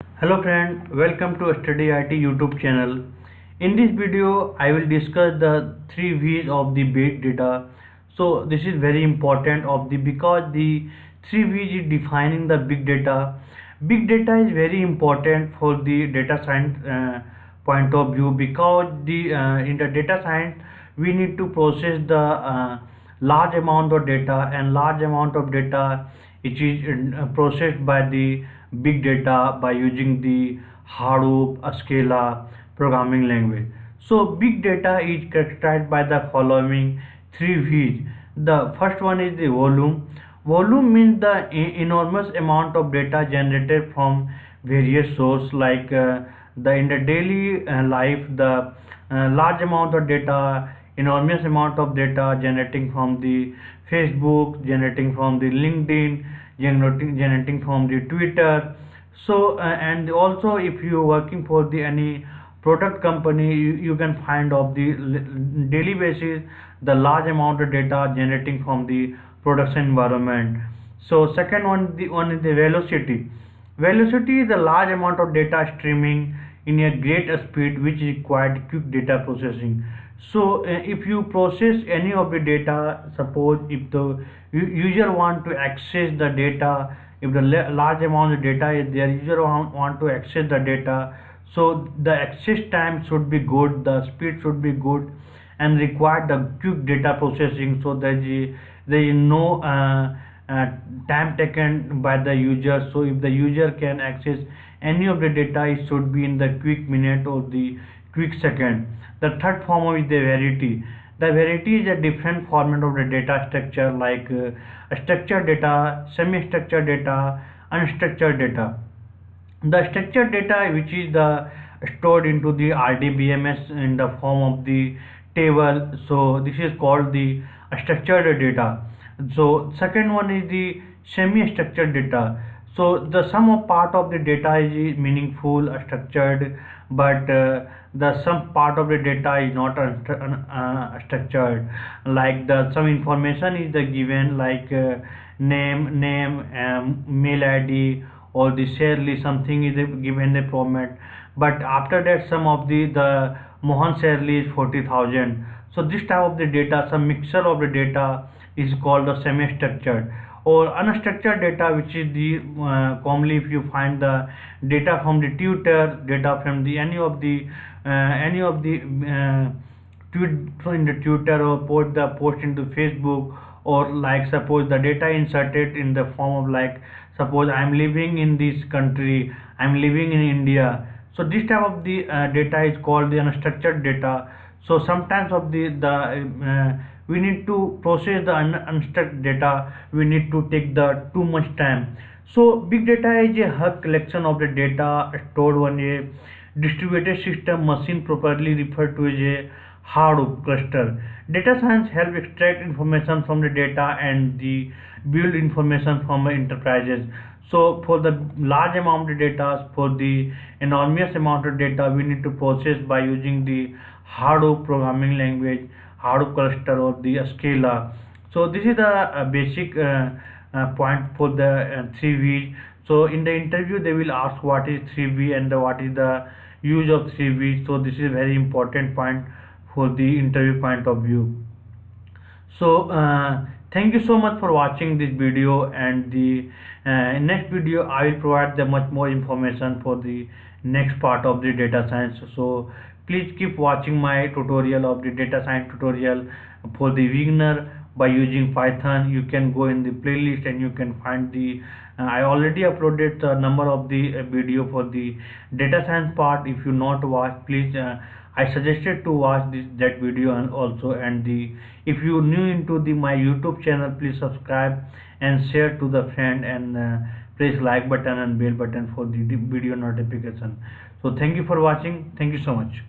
Hello friend, welcome to Study IT YouTube channel. In this video, I will discuss the three V's of the big data. So this is very important because the three V's is defining the big data. Big data is very important for the data science point of view because the in the data science we need to process the large amount of data, and large amount of data which is processed by the big data by using the Hadoop, Scala programming language. So big data is characterized by the following three V's. The first one is the volume. Volume means the enormous amount of data generated from various sources, like the in the daily life, the large amount of data, enormous amount of data generating from the Facebook, generating from the LinkedIn, generating from the Twitter. So and also if you working for the any product company, you can find of the daily basis the large amount of data generating from the production environment. So second one, the one is the velocity. Velocity is the large amount of data streaming in a great speed which required quick data processing. So if you process any of the data, suppose if the user want to access the data, if the large amount of data is there, user want to access the data, so the access time should be good, the speed should be good, and require the quick data processing, so that there is no time taken by the user. So if the user can access any of the data, it should be in the quick minute or the quick second. The third form is the variety. The variety is a different format of the data structure, like structured data, semi-structured data, unstructured data. The structured data, which is the stored into the RDBMS in the form of the table, so this is called the structured data. So second one is the semi-structured data. So the sum of part of the data is meaningful, structured, but the some part of the data is not structured. Like the some information is the given, like name, mail ID, or the share list. Something is given the format, but after that some of the Mohan share list 40,000. So this type of the data, some mixture of the data, is called the semi-structured. Or unstructured data, which is the commonly if you find the data from the Twitter, data from the any of the tweet in the Twitter, or post into Facebook, or like suppose the data inserted in the form of, like suppose I am living in this country, I am living in India. So this type of the data is called the unstructured data. So sometimes of the we need to process the unstructured data, we need to take the too much time. So big data is a hub collection of the data stored on a distributed system machine, properly referred to as a Hadoop cluster. Data science help extract information from the data and the build information from the enterprises. So for the large amount of data, for the enormous amount of data, we need to process by using the Hadoop programming language, Hadoop cluster, or the Scala. So this is the basic point for the three V's. So in the interview they will ask what is 3V and what is the use of 3V. So this is very important point for the interview point of view. So thank you so much for watching this video, and the next video I will provide the much more information for the next part of the data science. So please keep watching my tutorial of the data science tutorial for the beginner by using Python. You can go in the playlist and you can find the I already uploaded a number of the video for the data science part. If you not watch, please I suggested to watch that video, and also, and the if you new into the my YouTube channel, please subscribe and share to the friend, and press like button and bell button for the video notification. So thank you for watching. Thank you so much.